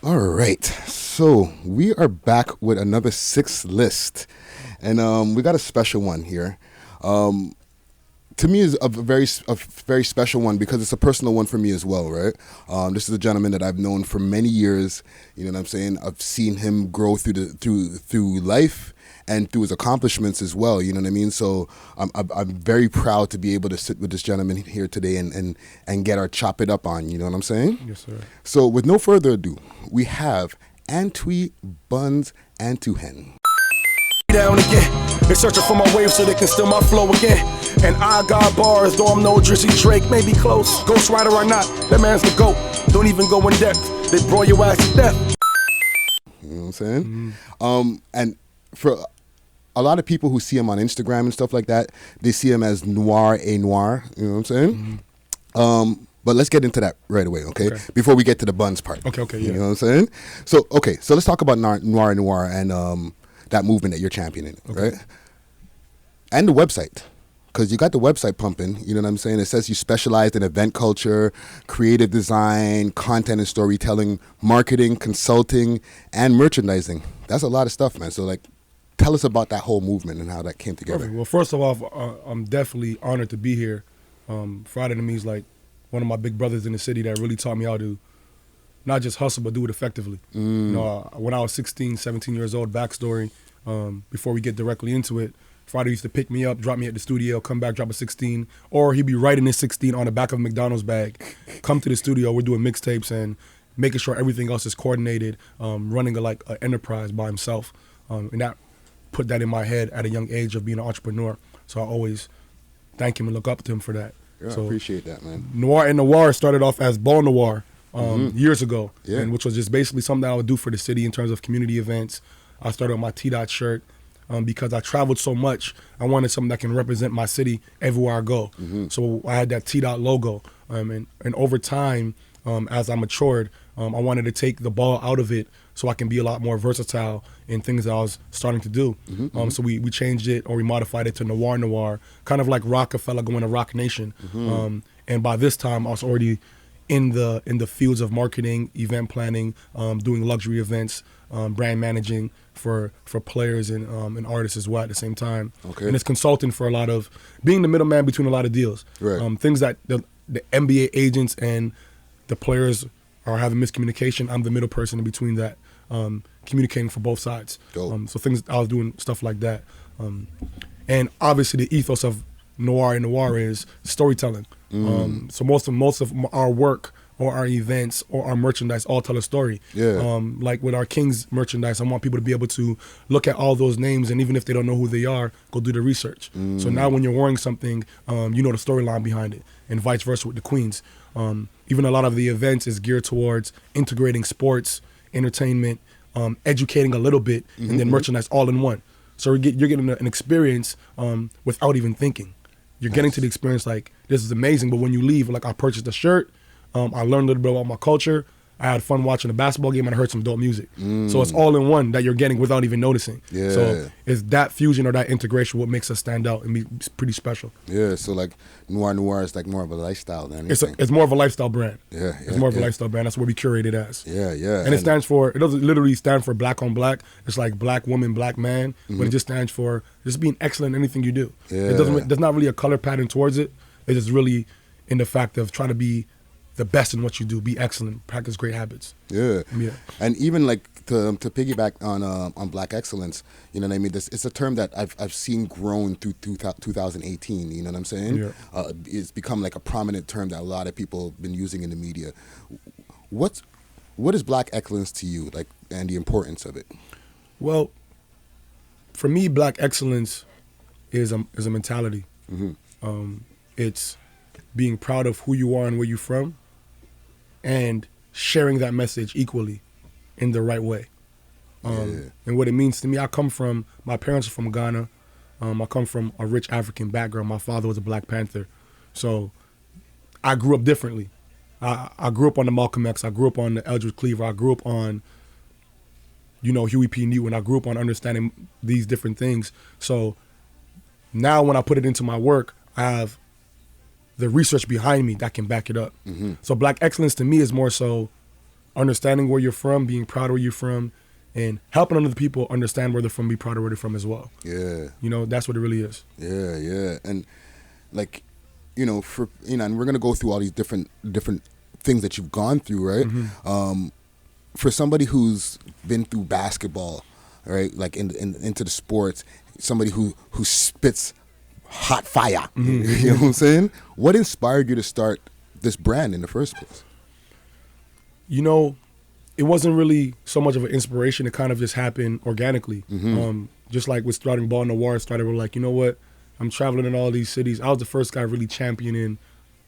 All right, so we are back with another sixth list, and we got a special one here. To me, is a very special one because it's a personal one for me as well, right? This is a gentleman that I've known for many years. You know what I'm saying? I've seen him grow through life and through his accomplishments as well. You know what I mean? So I'm very proud to be able to sit with this gentleman here today and get our chop it up on. You know what I'm saying? Yes, sir. So with no further ado, we have Antwi BUNZ Atuahene. Down again, they searching for my wave so they can steal my flow again. And I got bars, though I'm no Drizzy Drake, maybe close. Ghost Rider or not, that man's the GOAT. Don't even go in depth, they broil your ass to death. You know what I'm saying? And for a lot of people who see him on Instagram and stuff like that, they see him as Noir. You know what I'm saying? But let's get into that right away, okay? Before we get to the buns part. Okay, yeah. You know what I'm saying? So let's talk about Noir and that movement that you're championing, right? And the website, because you got the website pumping, you know what I'm saying? It says you specialized in event culture, creative design, content and storytelling, marketing, consulting, and merchandising. That's a lot of stuff, man. So, like, tell us about that whole movement and how that came together. Perfect. Well, first of all, I'm definitely honored to be here. Friday to me is like one of my big brothers in the city that really taught me how to not just hustle, but do it effectively. You know, when I was 16, 17 years old, backstory, before we get directly into it, Friday used to pick me up, drop me at the studio, come back, drop a 16, or he'd be writing his 16 on the back of a McDonald's bag, come to the studio, we're doing mixtapes and making sure everything else is coordinated, running like an enterprise by himself. And that put that in my head at a young age of being an entrepreneur. So I always thank him and look up to him for that. Yeah, so I appreciate that, man. Noir started off as Ball Noir years ago, Yeah. and which was just basically something that I would do for the city in terms of community events. I started with my T-Dot shirt because I traveled so much. I wanted something that can represent my city everywhere I go. So I had that T-Dot logo. And over time, as I matured, I wanted to take the ball out of it so I can be a lot more versatile in things that I was starting to do. So we changed it, or we modified it to Noir, kind of like Rockefeller going to Rock Nation. And by this time, I was already in the fields of marketing, event planning, doing luxury events, brand managing for players and artists as well at the same time. And it's consulting for a lot of, being the middleman between a lot of deals. Things that the NBA agents and the players are having miscommunication, I'm the middle person in between that, communicating for both sides. So things, I was doing stuff like that. And obviously the ethos of Noir is storytelling. So most of our work or our events or our merchandise all tell a story. Like with our Kings merchandise, I want people to be able to look at all those names, and even if they don't know who they are, go do the research. So now when you're wearing something, you know the storyline behind it, and vice versa with the Queens. Even a lot of the events is geared towards integrating sports, entertainment, educating a little bit, and then merchandise all in one. So you're getting an experience without even thinking. You're getting to the experience like, this is amazing, but when you leave, like I purchased a shirt, I learned a little bit about my culture, I had fun watching a basketball game, and I heard some dope music. So it's all in one that you're getting without even noticing. So it's that fusion or that integration what makes us stand out and be pretty special. So like Noir is like more of a lifestyle than anything. It's more of a lifestyle brand. It's more of a yeah. lifestyle brand. That's what we curate it as. And it stands for, it doesn't literally stand for black on black. It's like black woman, black man, but it just stands for just being excellent in anything you do. There's not really a color pattern towards it. It's just really in the fact of trying to be the best in what you do, be excellent, practice great habits. And even like to piggyback on black excellence, you know what I mean? It's a term that I've seen grown through 2018. You know what I'm saying? It's become like a prominent term that a lot of people have been using in the media. What is black excellence to you, like, and the importance of it? Well, for me, black excellence is a mentality. It's being proud of who you are and where you're from, and sharing that message equally in the right way. And what it means to me, my parents are from Ghana. I come from a rich African background. My father was a Black Panther. So I grew up differently. I grew up on the Malcolm X. I grew up on the Eldridge Cleaver. I grew up on, Huey P. Newton. I grew up on understanding these different things. So now when I put it into my work, I have the research behind me that can back it up. So black excellence to me is more so understanding where you're from, being proud of where you're from, and helping other people understand where they're from, be proud of where they're from as well. Yeah. You know, that's what it really is. Yeah, yeah. And like, you know, and we're gonna go through all these different things that you've gone through, right? Mm-hmm. For somebody who's been through basketball, right, like into the sports, somebody who spits hot fire, Mm-hmm. you know what I'm saying? What inspired you to start this brand in the first place? You know, it wasn't really so much of an inspiration. It kind of just happened organically. Just like with starting Ball Noir started, we're like, you know what? I'm traveling in all these cities. I was the first guy really championing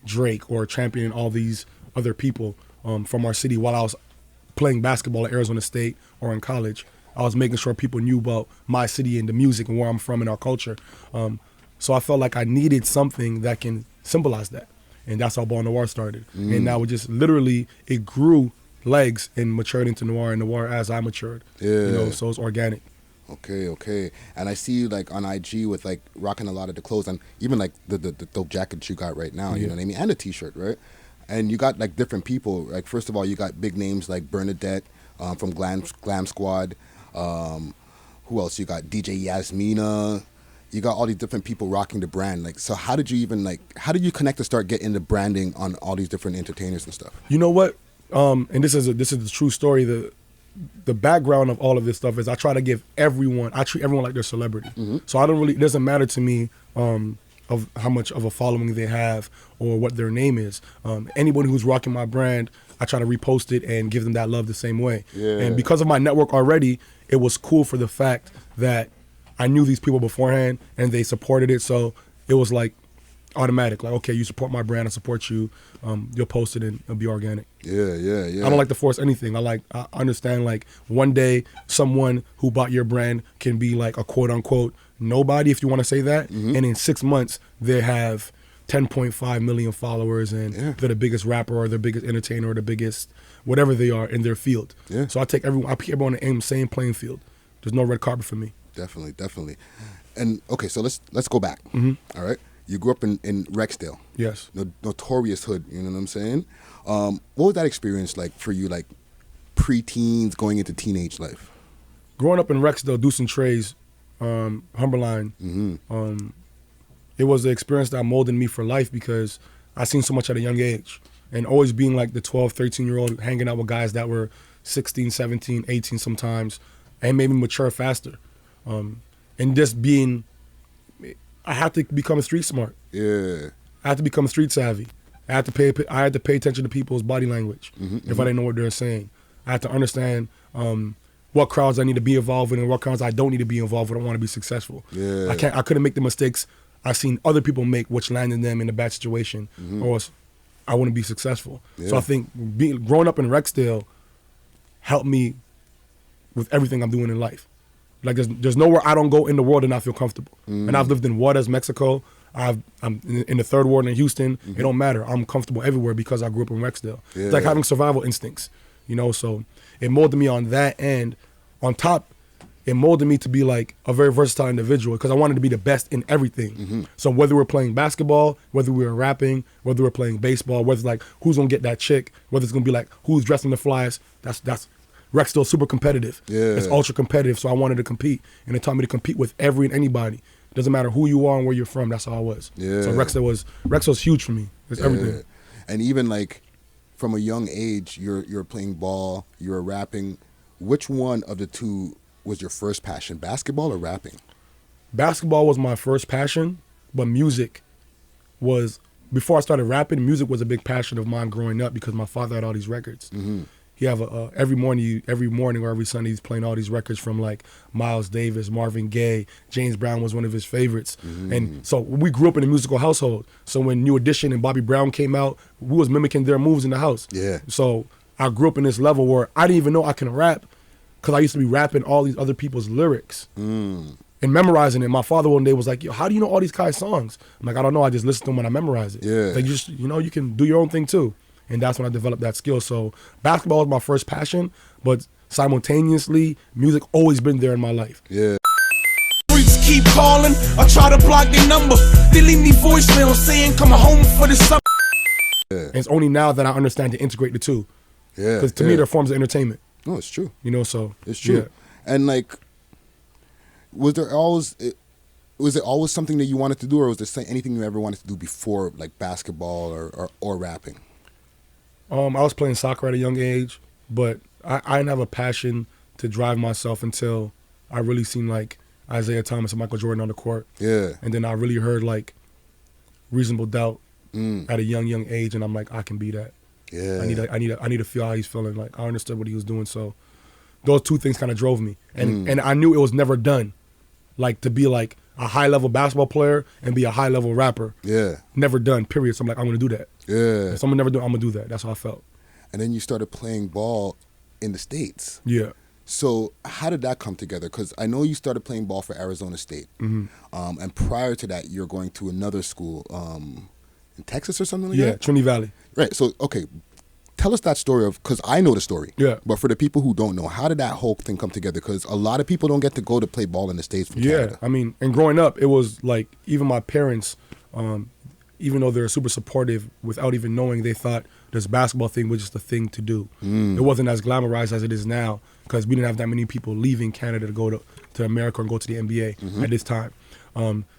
Drake or championing all these other people from our city while I was playing basketball at Arizona State or in college. I was making sure people knew about my city and the music and where I'm from and our culture. So I felt like I needed something that can symbolize that. And that's how Ball Noir started. And now it just literally, it grew legs and matured into Noir and Noir as I matured. Yeah. You know, so it's organic. Okay. And I see you like on IG with like rocking a lot of the clothes and even like the dope jacket you got right now, you know what I mean? And a t-shirt, right? And you got like different people. Like first of all, you got big names like Bernadette from Glam Squad. Who else? You got DJ Yasmina. You got all these different people rocking the brand. Like, so how did you connect to start getting the branding on all these different entertainers and stuff? You know what? And this is the true story. The background of all of this stuff is I try to give everyone, I treat everyone like they're a celebrity. So it doesn't matter to me of how much of a following they have or what their name is. Anybody who's rocking my brand, I try to repost it and give them that love the same way. Yeah. And because of my network already, it was cool for the fact that I knew these people beforehand and they supported it. So it was like automatic, like, okay, you support my brand, I support you. You'll post it and it'll be organic. Yeah. I don't like to force anything. I understand like one day someone who bought your brand can be like a quote unquote nobody, if you want to say that. And in 6 months they have 10.5 million followers and they're the biggest rapper or the biggest entertainer or the biggest whatever they are in their field. Yeah. So I put everyone in the same playing field. There's no red carpet for me. Definitely. And okay, so let's go back. All right. You grew up in Rexdale. Yes. Notorious hood, you know what I'm saying? What was that experience like for you, like pre-teens going into teenage life? Growing up in Rexdale, Deuce and Trey's, Humberline, it was an experience that molded me for life because I seen so much at a young age. And always being like the 12, 13-year-old, hanging out with guys that were 16, 17, 18 sometimes, and made me mature faster. And just being, I had to become street smart. Yeah. I had to become street savvy. I had to pay attention to people's body language if I didn't know what they're saying. I had to understand what crowds I need to be involved in and what crowds I don't need to be involved with. I want to be successful. Yeah. I couldn't make the mistakes I've seen other people make, which landed them in a bad situation, or I wouldn't be successful. Yeah. So I think growing up in Rexdale helped me with everything I'm doing in life. Like there's nowhere I don't go in the world and I feel comfortable. And I've lived in Juarez, Mexico. I'm in the third ward in Houston. It don't matter. I'm comfortable everywhere because I grew up in Rexdale. Yeah. It's like having survival instincts, you know. So it molded me on that end. On top, it molded me to be like a very versatile individual because I wanted to be the best in everything. So whether we're playing basketball, whether we were rapping, whether we're playing baseball, whether it's like who's gonna get that chick, whether it's gonna be like who's dressing the flyers, that's Rexdale's super competitive. Yeah. It's ultra competitive, so I wanted to compete. And it taught me to compete with every and anybody. It doesn't matter who you are and where you're from, that's how I was. Yeah. So Rexdale's huge for me. It's everything. And even like from a young age, you're playing ball, you're rapping. Which one of the two was your first passion, basketball or rapping? Basketball was my first passion, but music was, before I started rapping, music was a big passion of mine growing up because my father had all these records. He have every morning or every Sunday he's playing all these records from like Miles Davis, Marvin Gaye, James Brown was one of his favorites. And so we grew up in a musical household. So when New Edition and Bobby Brown came out, we was mimicking their moves in the house. Yeah. So I grew up in this level where I didn't even know I can rap because I used to be rapping all these other people's lyrics and memorizing it. My father one day was like, "Yo, how do you know all these guys' songs?" I'm like, "I don't know. I just listen to them and I memorize it." Yeah. Like you can do your own thing too. And that's when I developed that skill. So basketball was my first passion, but simultaneously, music always been there in my life. Yeah. Freaks keep calling, I try to block their number. They leave me voicemail saying, "Come home for the summer." Yeah. And it's only now that I understand to integrate the two. Yeah. Because to me, they're forms of entertainment. No, it's true. You know, so It's true. Yeah. And like, was it always something that you wanted to do, or was there anything you ever wanted to do before, like basketball or rapping? I was playing soccer at a young age, but I didn't have a passion to drive myself until I really seen like Isaiah Thomas and Michael Jordan on the court. Yeah. And then I really heard like Reasonable Doubt at a young age, and I'm like, I can be that. Yeah. I need to feel how he's feeling. Like I understood what he was doing, so those two things kind of drove me, and I knew it was never done. Like to be like a high level basketball player and be a high level rapper. Yeah. Never done. Period. So I'm like, I'm gonna do that. Yeah. If someone never do, I'm gonna do that. That's how I felt. And then you started playing ball in the States. Yeah. So how did that come together? Because I know you started playing ball for Arizona State, and prior to that, you're going to another school in Texas or something like that. Yeah, Trinity Valley. Right. So okay, tell us that story because I know the story. Yeah. But for the people who don't know, how did that whole thing come together? Because a lot of people don't get to go to play ball in the States from Canada. I mean, and growing up, it was like even my parents, even though they're super supportive, without even knowing, they thought this basketball thing was just a thing to do. It wasn't as glamorized as it is now because we didn't have that many people leaving Canada to go to America and go to the NBA at this time.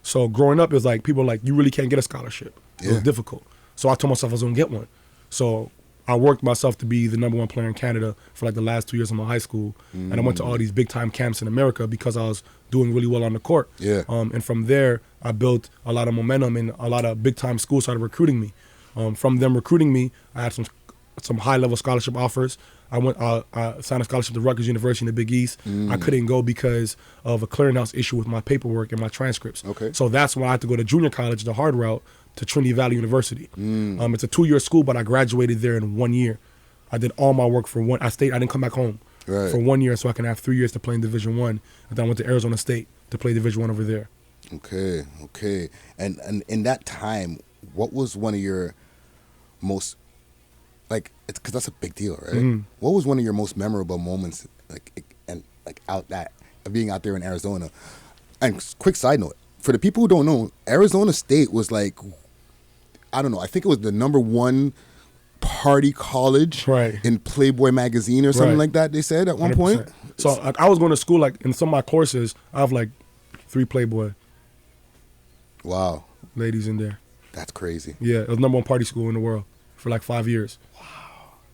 So growing up, it was like people were like, you really can't get a scholarship. It was difficult. So I told myself I was going to get one. So I worked myself to be the #1 player in Canada for like the last 2 years of my high school. And I went to all these big time camps in America because I was doing really well on the court. Yeah. And from there, I built a lot of momentum and a lot of big time schools started recruiting me. From them recruiting me, I had some high level scholarship offers. I signed a scholarship to Rutgers University in the Big East. I couldn't go because of a clearinghouse issue with my paperwork and my transcripts. Okay. So that's when I had to go to junior college, the hard route, to Trinity Valley University. It's a 2-year school, but I graduated there in 1 year. I did all my work for one. I didn't come back home for 1 year, so I can have 3 years to play in Division I. And then I went to Arizona State to play Division I over there. Okay. And in that time, what was one of your most, like, because that's a big deal, right? What was one of your most memorable moments, being out there in Arizona? And quick side note, for the people who don't know, Arizona State was like, I don't know, I think it was the #1 party college in Playboy magazine or something like that, they said at one 100%. Point. So I was going to school, like in some of my courses, I have like 3 Playboy wow ladies in there. That's crazy. Yeah, it was #1 party school in the world for like 5 years. Wow.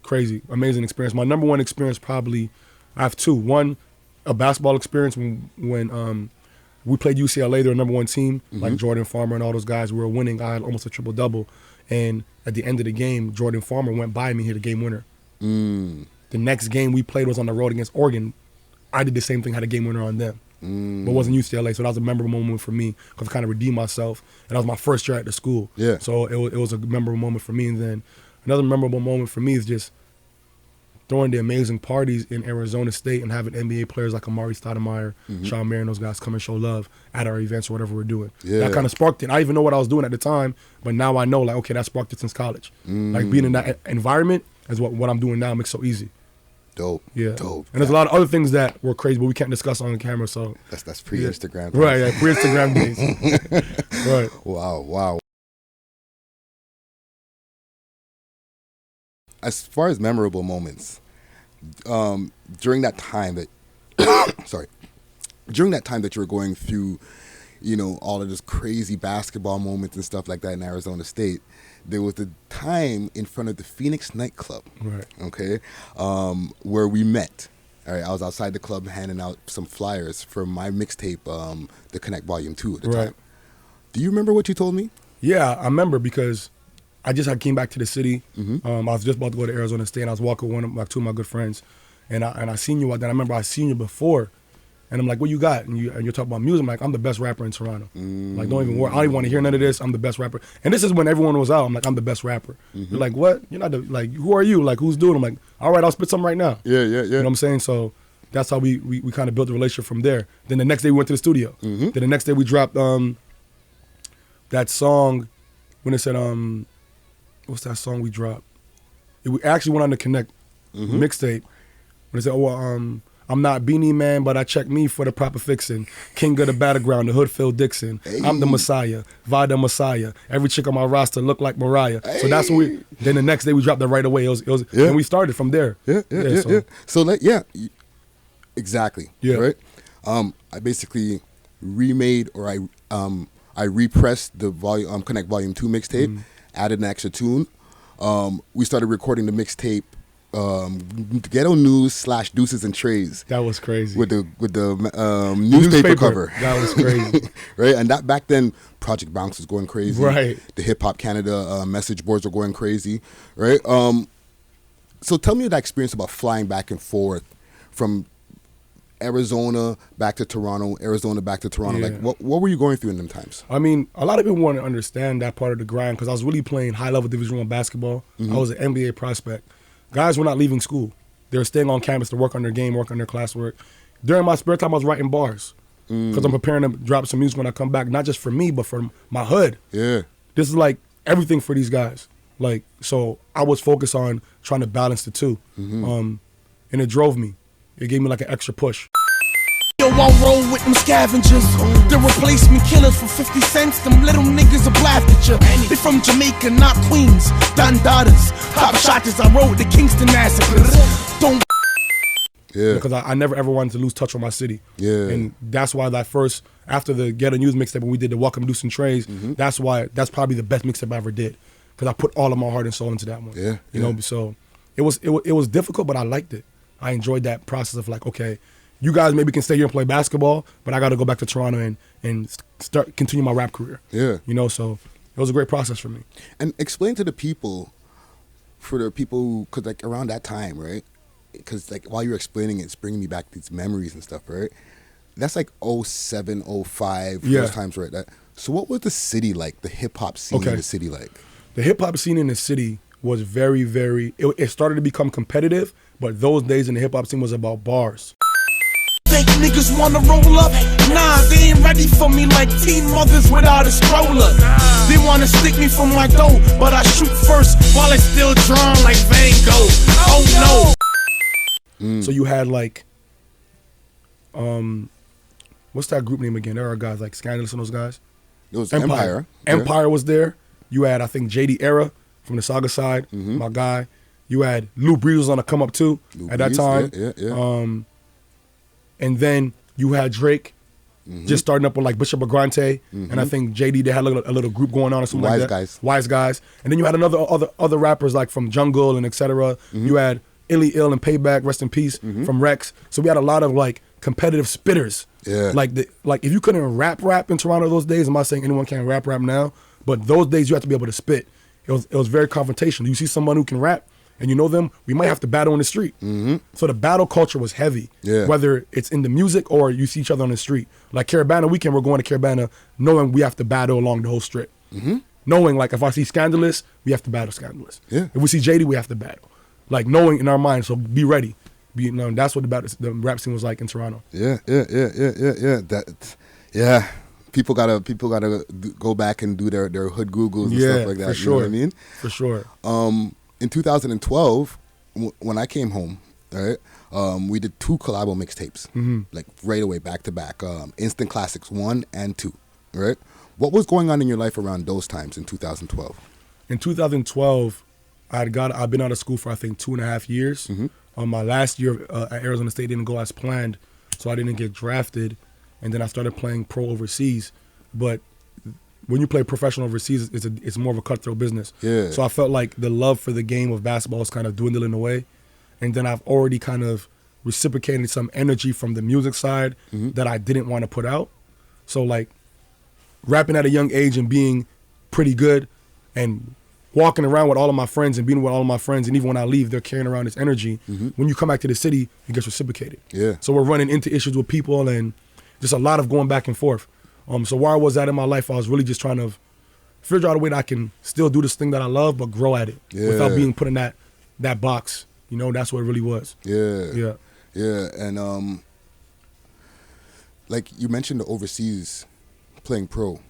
Crazy, amazing experience. My #1 experience probably, I have 2. One, a basketball experience when we played UCLA, they're a #1 team, like Jordan Farmer and all those guys. We were winning. I had almost a triple-double. And at the end of the game, Jordan Farmer went by me, hit a game winner. The next game we played was on the road against Oregon. I did the same thing, had a game winner on them. But it wasn't UCLA, so that was a memorable moment for me because I kind of redeemed myself. And that was my first year at the school. Yeah. So it was a memorable moment for me. And then another memorable moment for me is just throwing the amazing parties in Arizona State and having NBA players like Amari Stoudemire, Sean Mayer, and those guys come and show love at our events or whatever we're doing. Yeah. That kind of sparked it. I didn't even know what I was doing at the time, but now I know, like, okay, that sparked it since college. Like, being in that environment is what I'm doing now makes it so easy. Dope. Yeah. Dope. And there's a lot of other things that were crazy, but we can't discuss on the camera, so. That's pre-Instagram. Yeah. Right, yeah, pre-Instagram days. Right. Wow. As far as memorable moments, during that time that you were going through, you know, all of this crazy basketball moments and stuff like that in Arizona State, there was the time in front of the Phoenix nightclub, right? Okay, where we met. All right, I was outside the club handing out some flyers for my mixtape, The Connect Volume 2 at the time. Do you remember what you told me? Yeah, I remember because I came back to the city. I was just about to go to Arizona State, and I was walking with two of my good friends, and I seen you out there. I remember I seen you before, and I'm like, "What you got?" And you're talking about music. I'm like, "I'm the best rapper in Toronto." Like, don't even worry. I don't even want to hear none of this. I'm the best rapper. And this is when everyone was out. I'm like, "I'm the best rapper." You're like, "What? You're not like, who are you? Like, who's doing?" I'm like, "All right, I'll spit something right now." Yeah. You know what I'm saying? So that's how we kind of built a relationship from there. Then the next day we went to the studio. Then the next day we dropped that song when it said what's that song we dropped? We actually went on the Connect mixtape when it said, I'm not Beanie Man, but I check me for the proper fixing. King of the battleground, the hood Phil Dixon. Hey. I'm the Messiah, Vada Messiah. Every chick on my roster look like Mariah. So that's what we. Then the next day we dropped that right away. It was and we started from there. Yeah. So exactly. Yeah. Right. I basically remade or I repressed the volume Connect Volume 2 mixtape, added an extra tune. We started recording the mixtape. Ghetto News / Deuces and Trays. That was crazy. With the newspaper cover. That was crazy. Right? And that back then, Project Bounce was going crazy. Right. The Hip Hop Canada message boards were going crazy. Right? So tell me that experience about flying back and forth from Arizona back to Toronto, Arizona back to Toronto. Yeah. Like, what were you going through in them times? I mean, a lot of people want to understand that part of the grind because I was really playing high-level Division I basketball. I was an NBA prospect. Guys were not leaving school. They were staying on campus to work on their game, work on their classwork. During my spare time, I was writing bars because I'm preparing to drop some music when I come back, not just for me, but for my hood. Yeah. This is like everything for these guys. Like, so I was focused on trying to balance the two. And it drove me. It gave me like an extra push. Yo, I'll roll with them scavengers. The replacement killers for 50 cents. Them little niggas will laugh at you. They from Jamaica, not Queens. Don Daughters. Top shotters. I rode the Kingston massacres. Don't. Yeah. Because I never ever wanted to lose touch with my city. Yeah. And that's why that first, after the Ghetto News mixtape, when we did the Welcome Deuce and Trays, that's probably the best mixtape I ever did. Because I put all of my heart and soul into that one. Yeah. You know, so it was difficult, but I liked it. I enjoyed that process of like, okay, you guys maybe can stay here and play basketball, but I got to go back to Toronto and continue my rap career. Yeah. You know, so it was a great process for me. And explain to the people, because like around that time, right? Because like while you're explaining it, it's bringing me back these memories and stuff, right? That's like 07, 05, those times, right? So what was the city like, the hip-hop scene in the city like? The hip-hop scene in the city was very, very, it started to become competitive, but those days in the hip-hop scene was about bars. Fake niggas wanna roll up. Nah, they ain't ready for me like teen mothers without a stroller. They wanna stick me for my dough, but I shoot first while it's still drawn like Van Gogh. Oh no. So you had like, what's that group name again? There are guys like Scandalous and those guys. It was Empire. Empire was there. You had, I think, JD Era from the Saga side, my guy. You had Lou Breeze was on the come up too at that time. Yeah. And then you had Drake just starting up with like Bishop Agrante, and I think JD, they had a little group going on or something like that. Wise Guys. And then you had other rappers like from Jungle and etc. You had Illy Ill and Payback, rest in peace, from Rex. So we had a lot of like competitive spitters. Yeah. Like if you couldn't rap in Toronto those days, I'm not saying anyone can't rap now, but those days you have to be able to spit. It was very confrontational. You see someone who can rap, and you know them, we might have to battle in the street. So the battle culture was heavy, whether it's in the music or you see each other on the street. Like Carabana weekend, we're going to Carabana knowing we have to battle along the whole strip. Knowing like if I see Scandalous, we have to battle Scandalous. Yeah. If we see JD, we have to battle. Like knowing in our mind, so be ready. That's what the rap scene was like in Toronto. Yeah. People gotta go back and do their hood Googles and stuff like that. For sure. You know what I mean? For sure. In 2012, when I came home, right, we did 2 collabo mixtapes, like right away, back to back. Instant Classics 1 and 2, right? What was going on in your life around those times in 2012? In 2012, I'd been out of school for I think 2.5 years. My last year at Arizona State didn't go as planned, so I didn't get drafted, and then I started playing pro overseas. But when you play professional overseas, it's more of a cutthroat business. Yeah. So I felt like the love for the game of basketball was kind of dwindling away, and then I've already kind of reciprocated some energy from the music side that I didn't want to put out. So like rapping at a young age and being pretty good and walking around with all of my friends and being with all of my friends, and even when I leave, they're carrying around this energy. When you come back to the city, it gets reciprocated. Yeah. So we're running into issues with people and just a lot of going back and forth. So where I was at in my life, I was really just trying to figure out a way that I can still do this thing that I love, but grow at it without being put in that box. You know, that's what it really was. Yeah. And like you mentioned the overseas playing pro,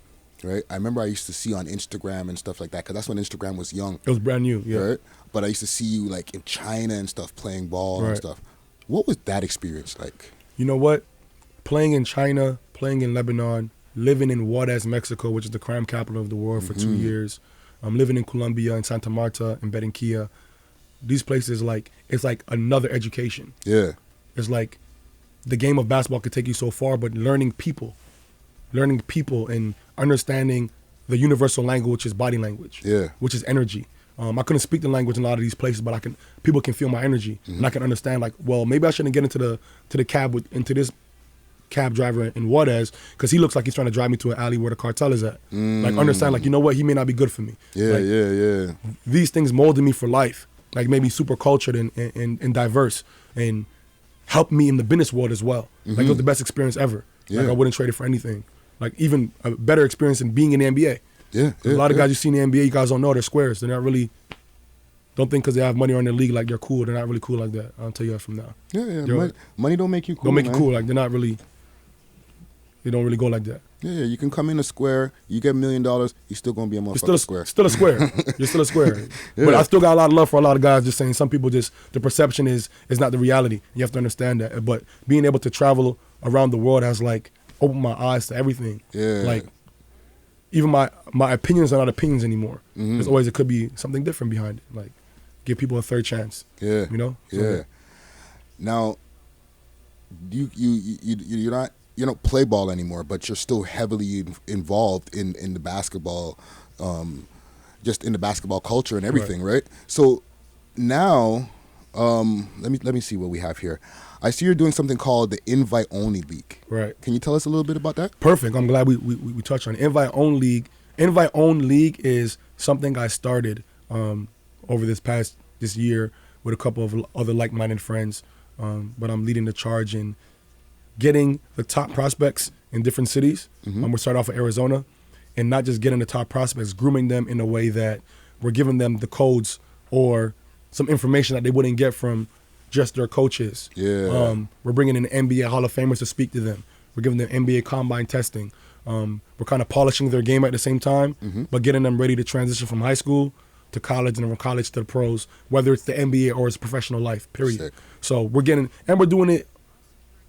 right? I remember I used to see on Instagram and stuff like that, because that's when Instagram was young. It was brand new, right? But I used to see you like in China and stuff playing ball and stuff. What was that experience like? You know what? Playing in China, playing in Lebanon, living in Juarez, Mexico, which is the crime capital of the world, for 2 years. Living in Colombia, in Santa Marta, in Barranquilla. These places, like, it's like another education. Yeah. It's like the game of basketball could take you so far, but learning people and understanding the universal language, which is body language, which is energy. I couldn't speak the language in a lot of these places, but people can feel my energy, and I can understand, like, well, maybe I shouldn't get into this cab driver in Juarez because he looks like he's trying to drive me to an alley where the cartel is at. Like, understand, like, you know what, he may not be good for me. Yeah. These things molded me for life, like, made me super cultured and diverse, and helped me in the business world as well. Like, it was the best experience ever. Like, I wouldn't trade it for anything. Like, even a better experience than being in the NBA. A lot of guys you see in the NBA, you guys don't know, they're squares. They're not really, don't think because they have money or in the league like they're cool. They're not really cool like that. I'll tell you that from now. Money don't make you cool. Don't make you cool. Like, they're not really, they don't really go like that. Yeah, you can come in a square, you get $1 million, you're still going to be a motherfucking square. Still a square. You're still a square. But I still got a lot of love for a lot of guys just saying some people just, the perception is not the reality. You have to understand that. But being able to travel around the world has, like, opened my eyes to everything. Like, even my opinions are not opinions anymore. There's always, it could be something different behind it. Like, give people a third chance. You know? So, Now, you're not, you don't play ball anymore, but you're still heavily involved in the basketball, just in the basketball culture and everything, right? So now, let me see what we have here. I see you're doing something called the Invite Only League. Right. Can you tell us a little bit about that? Perfect. I'm glad we touched on it. Invite Only League. Invite Only League is something I started over this year with a couple of other like-minded friends. But I'm leading the charge in getting the top prospects in different cities. We're starting off with Arizona, and not just getting the top prospects, grooming them in a way that we're giving them the codes or some information that they wouldn't get from just their coaches. We're bringing in NBA Hall of Famers to speak to them. We're giving them NBA combine testing. We're kind of polishing their game at the same time, but getting them ready to transition from high school to college and from college to the pros, whether it's the NBA or it's professional life, period. Sick. So we're doing it.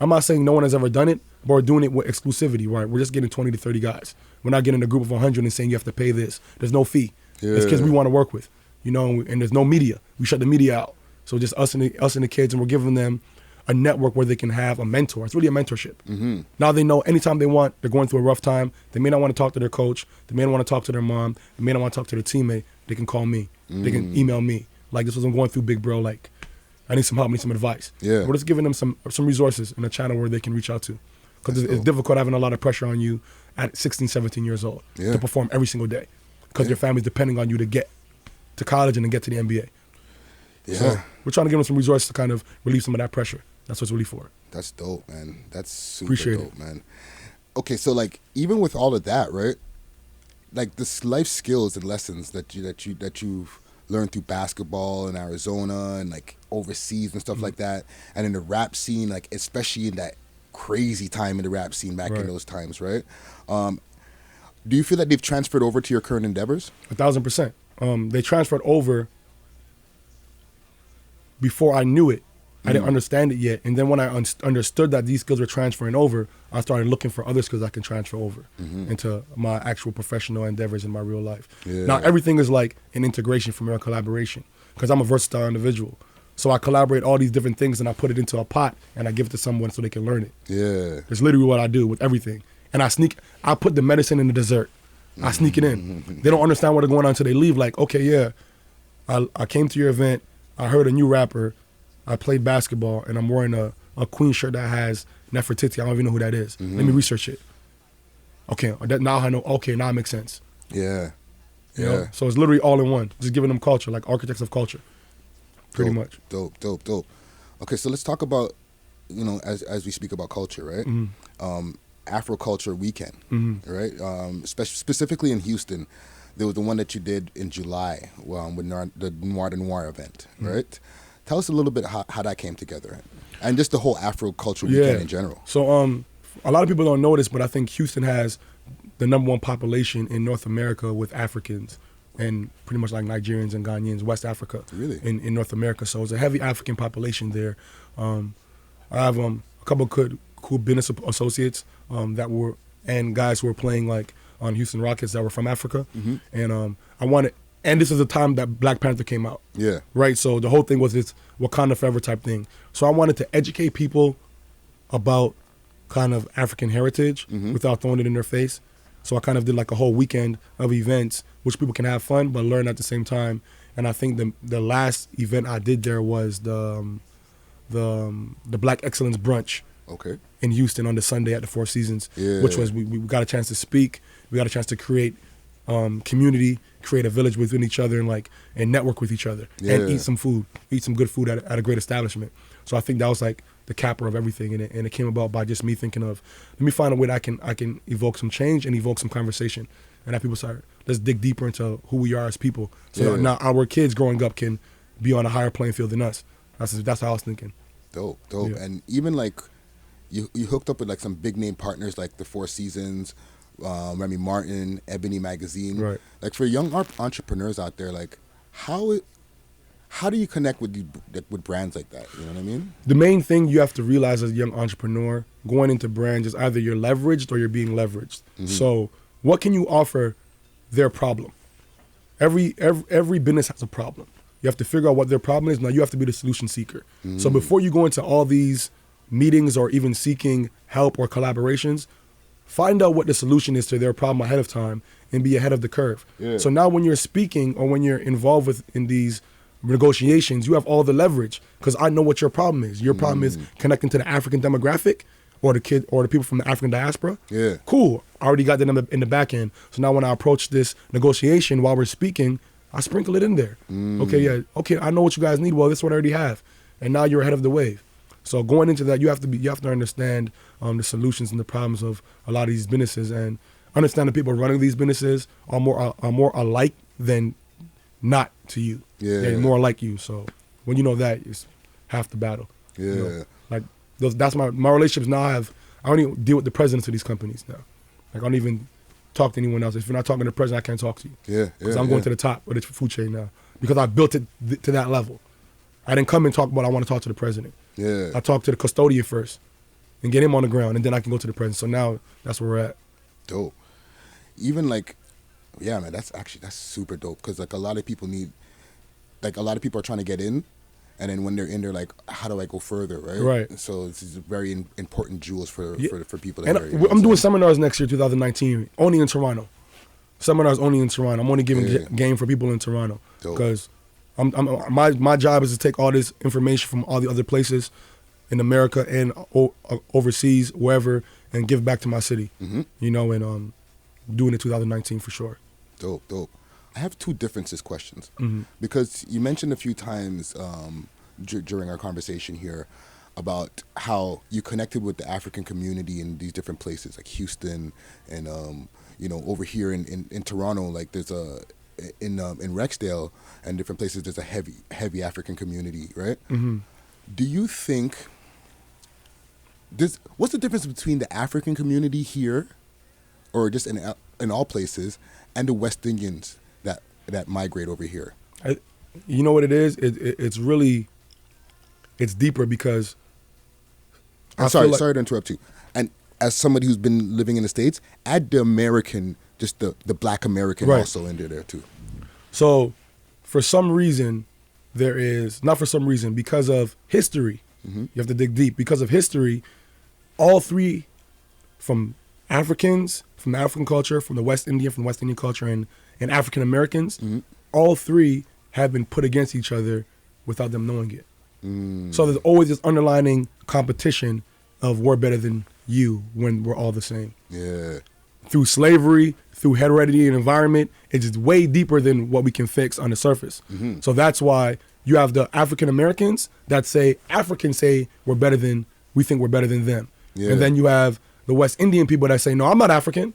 I'm not saying no one has ever done it, but we're doing it with exclusivity, right? We're just getting 20 to 30 guys. We're not getting a group of 100 and saying you have to pay this. There's no fee. It's kids we want to work with, you know, and there's no media. We shut the media out. So just us and the kids, and we're giving them a network where they can have a mentor. It's really a mentorship. Now they know anytime they want, they're going through a rough time, they may not want to talk to their coach, they may not want to talk to their mom, they may not want to talk to their teammate, they can call me, they can email me. Like, this was I'm going through, big bro, like, I need some help, I need some advice. We're just giving them some resources in a channel where they can reach out to. Because it's difficult having a lot of pressure on you at 16, 17 years old to perform every single day. Because your family's depending on you to get to college and then get to the NBA. So we're trying to give them some resources to kind of relieve some of that pressure. That's what's really for. That's dope, man. That's super Appreciate dope, man. Okay, so, like, even with all of that, right? Like, this life skills and lessons that you've learned through basketball in Arizona and, like, overseas and stuff like that, and in the rap scene, like, especially in that crazy time in the rap scene back in those times, right? Do you feel that they've transferred over to your current endeavors? 1,000%. They transferred over before I knew it. I didn't understand it yet. And then when I understood that these skills were transferring over, I started looking for other skills I can transfer over into my actual professional endeavors in my real life. Now, everything is like an integration from a collaboration because I'm a versatile individual. So I collaborate all these different things and I put it into a pot and I give it to someone so they can learn it. It's literally what I do with everything. And I put the medicine in the dessert. I sneak it in. They don't understand what's going on until they leave. Like, okay, I came to your event. I heard a new rapper. I played basketball, and I'm wearing a Queen shirt that has Nefertiti. I don't even know who that is. Let me research it. Okay, now I know. Okay, now it makes sense. You know? So it's literally all in one. Just giving them culture, like architects of culture. Pretty much. Dope. Okay, so let's talk about, you know, as we speak about culture, right? Afro Culture Weekend, right? Specifically in Houston, there was the one that you did in July with the Noir event, right? Tell us a little bit how that came together, and just the whole Afro Culture Weekend in general. So a lot of people don't know this, but I think Houston has the #1 population in North America with Africans and pretty much like Nigerians and Ghanaians, West Africa, really? in North America. So it's a heavy African population there. I have a couple of cool business associates that were, and guys who were playing like on Houston Rockets that were from Africa. And I wanted, and this is the time that Black Panther came out. Yeah. Right? So the whole thing was this Wakanda Forever type thing. So I wanted to educate people about kind of African heritage without throwing it in their face. So I kind of did like a whole weekend of events which people can have fun but learn at the same time. And I think the last event I did there was the Black Excellence Brunch. Okay. In Houston on the Sunday at the Four Seasons, Yeah. which was we got a chance to speak. We got a chance to create community, create a village within each other, and network with each other, and eat some good food at a great establishment. So I think that was like the capper of everything, and it came about by just me thinking of, let me find a way that I can evoke some change and evoke some conversation, and that people start, let's dig deeper into who we are as people. So now our kids growing up can be on a higher playing field than us. That's how I was thinking. Dope. Yeah. And even like you hooked up with like some big name partners like the Four Seasons, Remy Martin, Ebony Magazine. Right. Like for young entrepreneurs out there, like how do you connect with brands like that? You know what I mean? The main thing you have to realize as a young entrepreneur going into brands is either you're leveraged or you're being leveraged. So what can you offer their problem? Every business has a problem. You have to figure out what their problem is. Now you have to be the solution seeker. So before you go into all these meetings or even seeking help or collaborations, find out what the solution is to their problem ahead of time and be ahead of the curve. Yeah. So now when you're speaking or when you're involved in these negotiations, you have all the leverage because I know what your problem is. Your problem is connecting to the African demographic or the people from the African diaspora. Yeah. Cool. I already got that in the back end. So now when I approach this negotiation while we're speaking, I sprinkle it in there. Okay, I know what you guys need. Well, this is what I already have. And now you're ahead of the wave. So going into that, you have to understand the solutions and the problems of a lot of these businesses, and understand the people running these businesses are more alike than not to you. Yeah. They're more like you. So when you know that, it's half the battle. Yeah. You know? Like that's my relationships now. I don't even deal with the presidents of these companies now. Like I don't even talk to anyone else. If you're not talking to the president, I can't talk to you. Yeah. Because I'm going to the top of the food chain now because I built it to that level. I didn't come and talk about I want to talk to the president. Yeah. I talk to the custodian first and get him on the ground, and then I can go to the president. So now that's where we're at. Dope. Even like, yeah, man, that's super dope because like a lot of people are trying to get in, and then when they're in, they're like, how do I go further, right? Right. So this is very important jewels for people. And I'm doing seminars next year, 2019, only in Toronto. Seminars only in Toronto. I'm only giving game for people in Toronto because my job is to take all this information from all the other places in America and overseas, wherever, and give back to my city. You know, and doing it 2019 for sure. Dope. I have two differences questions because you mentioned a few times during our conversation here about how you connected with the African community in these different places like Houston and over here in Toronto, like there's in Rexdale and different places there's a heavy African community, right? Do you think what's the difference between the African community here or just in all places and the West Indians that migrate over here? You know what it is? It's really, it's deeper because I'm sorry to interrupt you. And as somebody who's been living in the States, add the American, just the Black American also into there too. So for some reason, because of history, you have to dig deep. Because of history, all three, from Africans, from the African culture, from the West Indian culture, and African Americans, all three have been put against each other without them knowing it. So there's always this underlining competition of we're better than you when we're all the same. Yeah. Through slavery, through heredity and environment, it's just way deeper than what we can fix on the surface. So that's why you have the African Americans that say, Africans say we think we're better than them. Yeah. And then you have the West Indian people that say, no, I'm not African.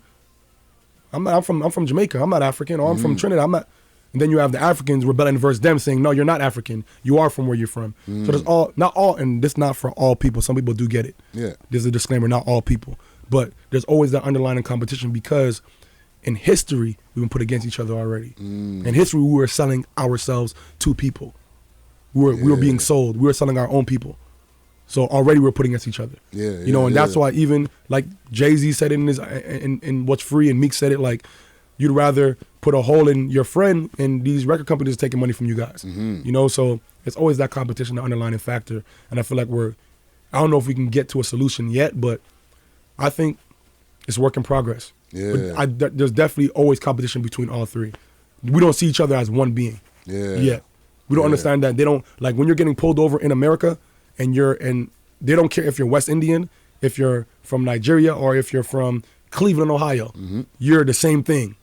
I'm from Jamaica. I'm not African. Or I'm from Trinidad. I'm not. And then you have the Africans rebelling versus them saying, no, you're not African. You are from where you're from. So there's not all, and this not for all people. Some people do get it. Yeah. There's a disclaimer, not all people. But there's always that underlying competition because in history, we've been put against each other already. In history, we were selling ourselves to people. We were being sold. We were selling our own people. So already we're putting against each other. You know, and that's why even like Jay-Z said it in his in What's Free, and Meek said it, like, you'd rather put a hole in your friend, and these record companies are taking money from you guys. You know, so it's always that competition, the underlying factor. And I feel like I don't know if we can get to a solution yet, but I think it's work in progress. But there's definitely always competition between all three. We don't see each other as one being. Yet. We don't understand that. They don't, like, when you're getting pulled over in America, and they don't care if you're West Indian, if you're from Nigeria, or if you're from Cleveland, Ohio. You're the same thing.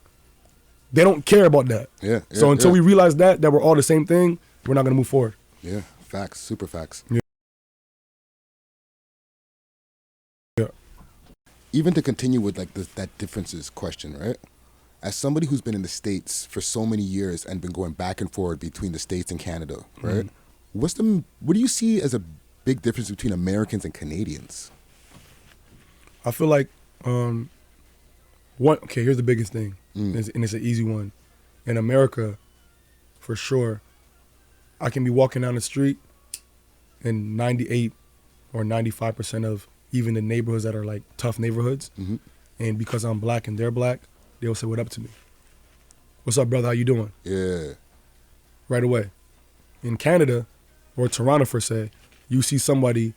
They don't care about that. So until we realize that we're all the same thing, we're not gonna move forward. Facts, super facts. Even to continue with like that differences question, right? As somebody who's been in the States for so many years and been going back and forth between the States and Canada, right? What do you see as a big difference between Americans and Canadians? I feel like here's the biggest thing, and it's an easy one. In America, for sure, I can be walking down the street, and 98 or 95% of even the neighborhoods that are like tough neighborhoods, and because I'm black and they're black, they'll say what up to me. What's up, brother? How you doing? Right away. In Canada, or Toronto per se, you see somebody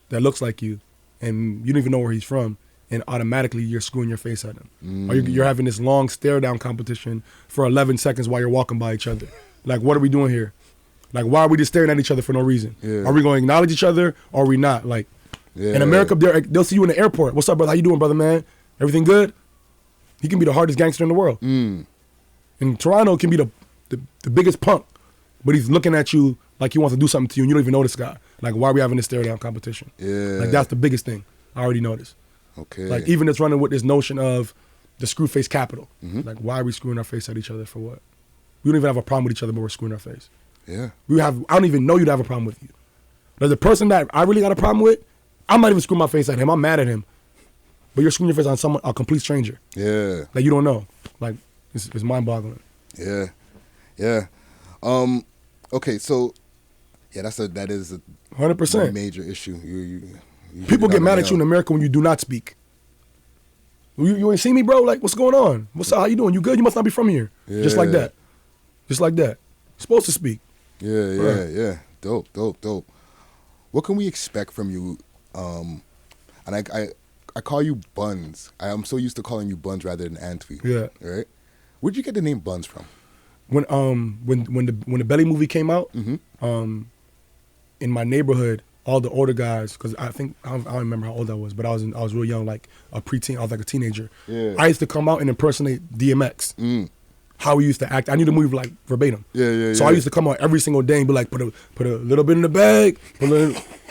that looks like you, and you don't even know where he's from, and automatically you're screwing your face at him. Or you're having this long stare down competition for 11 seconds while you're walking by each other. Like, what are we doing here? Like, why are we just staring at each other for no reason? Are we going to acknowledge each other, or are we not? Like, in America, they'll see you in the airport. What's up, brother? How you doing, brother, man? Everything good? He can be the hardest gangster in the world. In Toronto, can be the biggest punk, but he's looking at you like he wants to do something to you, and you don't even know this guy. Like, why are we having this stare down competition? Like, that's the biggest thing I already noticed. Like, even it's running with this notion of the screw face capital. Like, why are we screwing our face at each other for what? We don't even have a problem with each other, but we're screwing our face. I don't even know you to have a problem with you. But the person that I really got a problem with, I'm not even screwing my face at him. I'm mad at him. But you're screwing your face on a complete stranger. That you don't know. Like, it's mind-boggling. Okay, so that is a 100% major issue. You people get mad at you in America when you do not speak. You ain't see me, bro? Like, what's going on? What's up? How you doing? You good? You must not be from here. Just like that. Just like that. You're supposed to speak. Dope. What can we expect from you? And I call you Buns. I'm so used to calling you Buns rather than Antwi. Right? Where'd you get the name Buns from? When the Belly movie came out, in my neighborhood, all the older guys, because I don't remember how old I was, but I was real young, like a preteen. I was like a teenager. I used to come out and impersonate DMX. How he used to act. I knew the movie like verbatim. So I used to come out every single day and be like, put a little bit in the bag.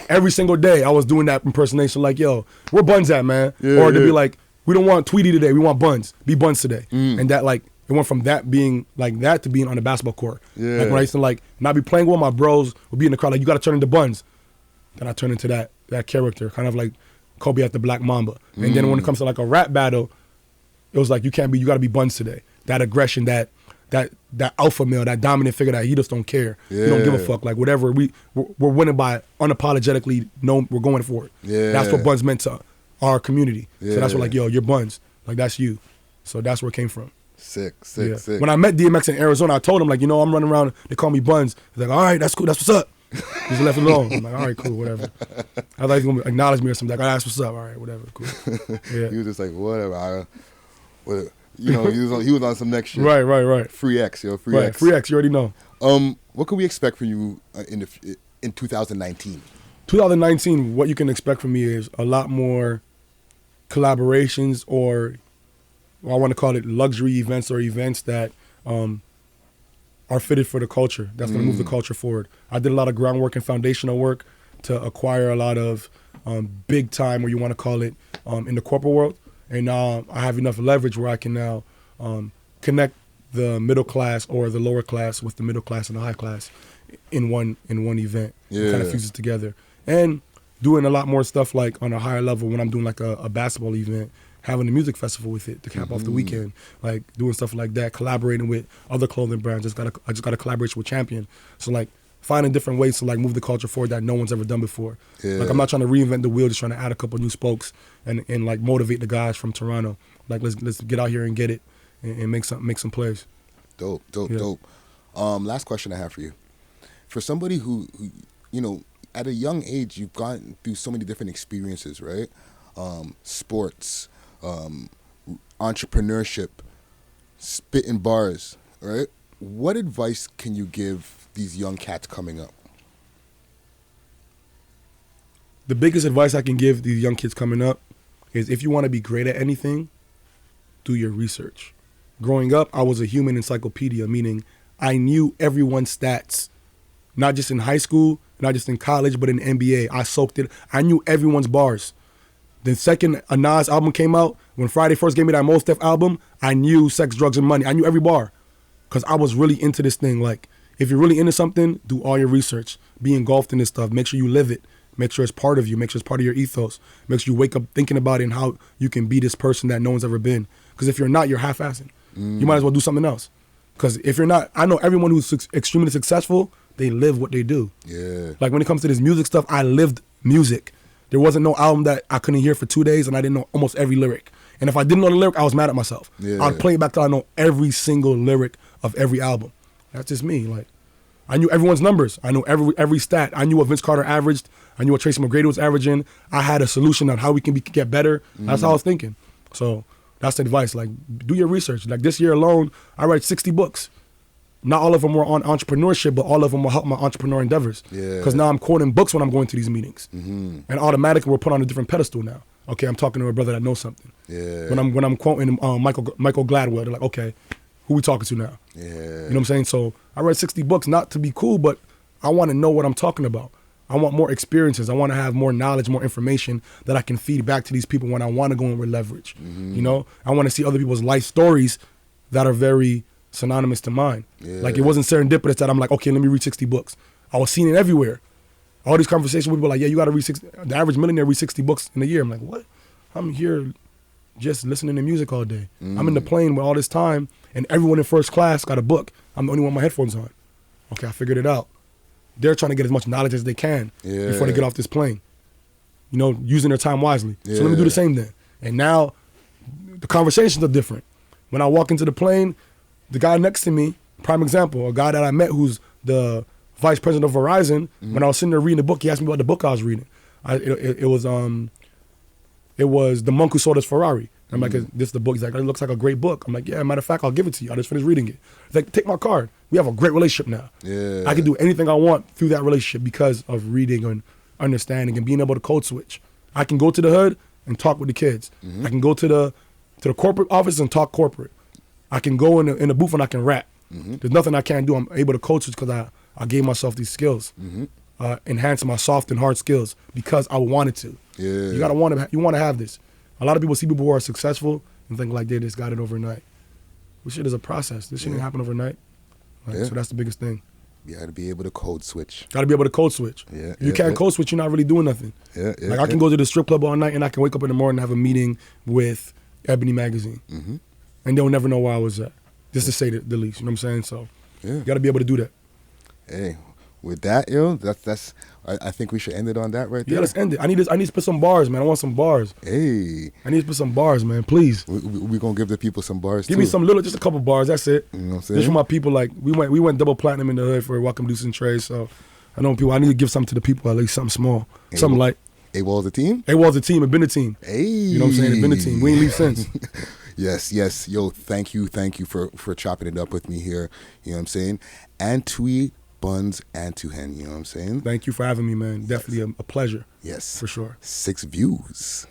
Every single day I was doing that impersonation, like, yo, where Buns at, man? Or to be like, we don't want Tweety today, we want Buns. Be Buns today. And that, like, it went from that being like that to being on the basketball court. Like, when I used to like not be playing with my bros, would be in the crowd like, you got to turn into Buns. Then I turned into that character, kind of like Kobe at the Black Mamba. And then when it comes to like a rap battle, it was like, you got to be Buns today. That aggression, that alpha male, that dominant figure that he just don't care. He don't give a fuck. Like, whatever, we're winning by unapologetically, we're going for it. That's what Buns meant to our community. So that's what, like, yo, you're Buns. Like, that's you. So that's where it came from. Sick. When I met DMX in Arizona, I told him, like, I'm running around, they call me Buns. He's like, all right, that's cool, that's what's up. Just left it alone. I'm like, all right, cool, whatever. I thought he was going to acknowledge me or something. Like, all right, that's what's up. All right, whatever, cool. He was just like, whatever. He was on some next shit. Right. Free X. Free X, you already know. What can we expect from you in 2019? 2019, what you can expect from me is a lot more collaborations, or I want to call it luxury events, or events that are fitted for the culture. That's going to move the culture forward. I did a lot of groundwork and foundational work to acquire a lot of big time, or you want to call it, in the corporate world. And now I have enough leverage where I can now connect the middle class or the lower class with the middle class and the high class in one event. Kind of fuse it together. And doing a lot more stuff like on a higher level when I'm doing like a basketball event, having a music festival with it to cap off the weekend, like doing stuff like that, collaborating with other clothing brands. I just got a collaboration with Champion. So like finding different ways to like move the culture forward that no one's ever done before. Yeah. Like I'm not trying to reinvent the wheel, just trying to add a couple new spokes and like motivate the guys from Toronto. Like let's get out here and get it and make some plays. Dope. Yeah. Last question I have for you. For somebody who you know, at a young age, you've gone through so many different experiences, right? Sports, entrepreneurship, spitting bars, right? What advice can you give these young cats coming up? The biggest advice I can give these young kids coming up is if you want to be great at anything, do your research. Growing up, I was a human encyclopedia, meaning I knew everyone's stats, not just in high school, not just in college, but in NBA. I soaked it. I knew everyone's bars. The second a Nas album came out, when Friday first gave me that Mos Def album, I knew Sex, Drugs, and Money. I knew every bar because I was really into this thing. Like, if you're really into something, do all your research. Be engulfed in this stuff. Make sure you live it. Make sure it's part of you. Make sure it's part of your ethos. Make sure you wake up thinking about it and how you can be this person that no one's ever been. Because if you're not, you're half-assing. You might as well do something else. Because if you're not, I know everyone who's extremely successful, they live what they do. Yeah. Like when it comes to this music stuff, I lived music. There wasn't no album that I couldn't hear for 2 days and I didn't know almost every lyric. And if I didn't know the lyric, I was mad at myself. Yeah. I'd play it back till I know every single lyric of every album. That's just me. Like, I knew everyone's numbers. I knew every stat. I knew what Vince Carter averaged. I knew what Tracy McGrady was averaging. I had a solution on how we can get better. That's how I was thinking. So that's the advice. Like, do your research. Like this year alone, I read 60 books. Not all of them were on entrepreneurship, but all of them will help my entrepreneur endeavors. Yeah. Because now I'm quoting books when I'm going to these meetings. And automatically we're put on a different pedestal now. Okay, I'm talking to a brother that knows something. Yeah. When I'm quoting Michael Gladwell, they're like, okay, who we talking to now? Yeah. You know what I'm saying? So I read 60 books not to be cool, but I want to know what I'm talking about. I want more experiences. I want to have more knowledge, more information that I can feed back to these people when I want to go in with leverage. You know, I want to see other people's life stories that are very synonymous to mine. Yeah. Like it wasn't serendipitous that I'm like, okay, let me read 60 books. I was seeing it everywhere. All these conversations with people like, yeah, you got to read 60. The average millionaire reads 60 books in a year. I'm like, what? I'm here just listening to music all day. I'm in the plane with all this time, and everyone in first class got a book. I'm the only one with my headphones on. Okay, I figured it out. They're trying to get as much knowledge as they can before they get off this plane. You know, using their time wisely. So let me do the same then. And now the conversations are different. When I walk into the plane, the guy next to me, prime example, a guy that I met who's the vice president of Verizon, when I was sitting there reading the book, he asked me about the book I was reading. It was The Monk Who Sold His Ferrari. I'm like, this is the book. He's like, it looks like a great book. I'm like, yeah, matter of fact, I'll give it to you. I just finished reading it. He's like, take my card. We have a great relationship now. Yeah. I can do anything I want through that relationship because of reading and understanding and being able to code switch. I can go to the hood and talk with the kids. I can go to the corporate office and talk corporate. I can go in the booth and I can rap. There's nothing I can't do. I'm able to code switch because I gave myself these skills. Enhancing my soft and hard skills because I wanted to. Yeah. You want to have this. A lot of people see people who are successful and think like they just got it overnight. This shit is a process. This shit didn't happen overnight. So that's the biggest thing. You got to be able to code switch. Got to be able to code switch. Yeah, If you can't code switch, you're not really doing nothing. Like I can go to the strip club all night and I can wake up in the morning and have a meeting with Ebony Magazine. And they'll never know where I was at. Just to say the least. You know what I'm saying? So you got to be able to do that. Hey, with that, that's. I think we should end it on that right there. Yeah, let's end it. I need to spit some bars, man. I want some bars. Hey. I need to spit some bars, man. Please. We're going to give the people some bars, Give me some just a couple bars. That's it. You know what I'm saying? Just for my people, like, we went double platinum in the hood for Welcome Deuce and Trey, so I know people, I need to give something to the people, at least something small. Something light. AWOL's a team? AWOL's a team. It been a team. Hey. You know what I'm saying? It been a team. We ain't leave since. Yes. Yo, thank you for chopping it up with me here. You know what I'm saying? Antwi BUNZ Atuahene, you know what I'm saying? Thank you for having me, man. Definitely a pleasure. Yes. For sure. 6 views.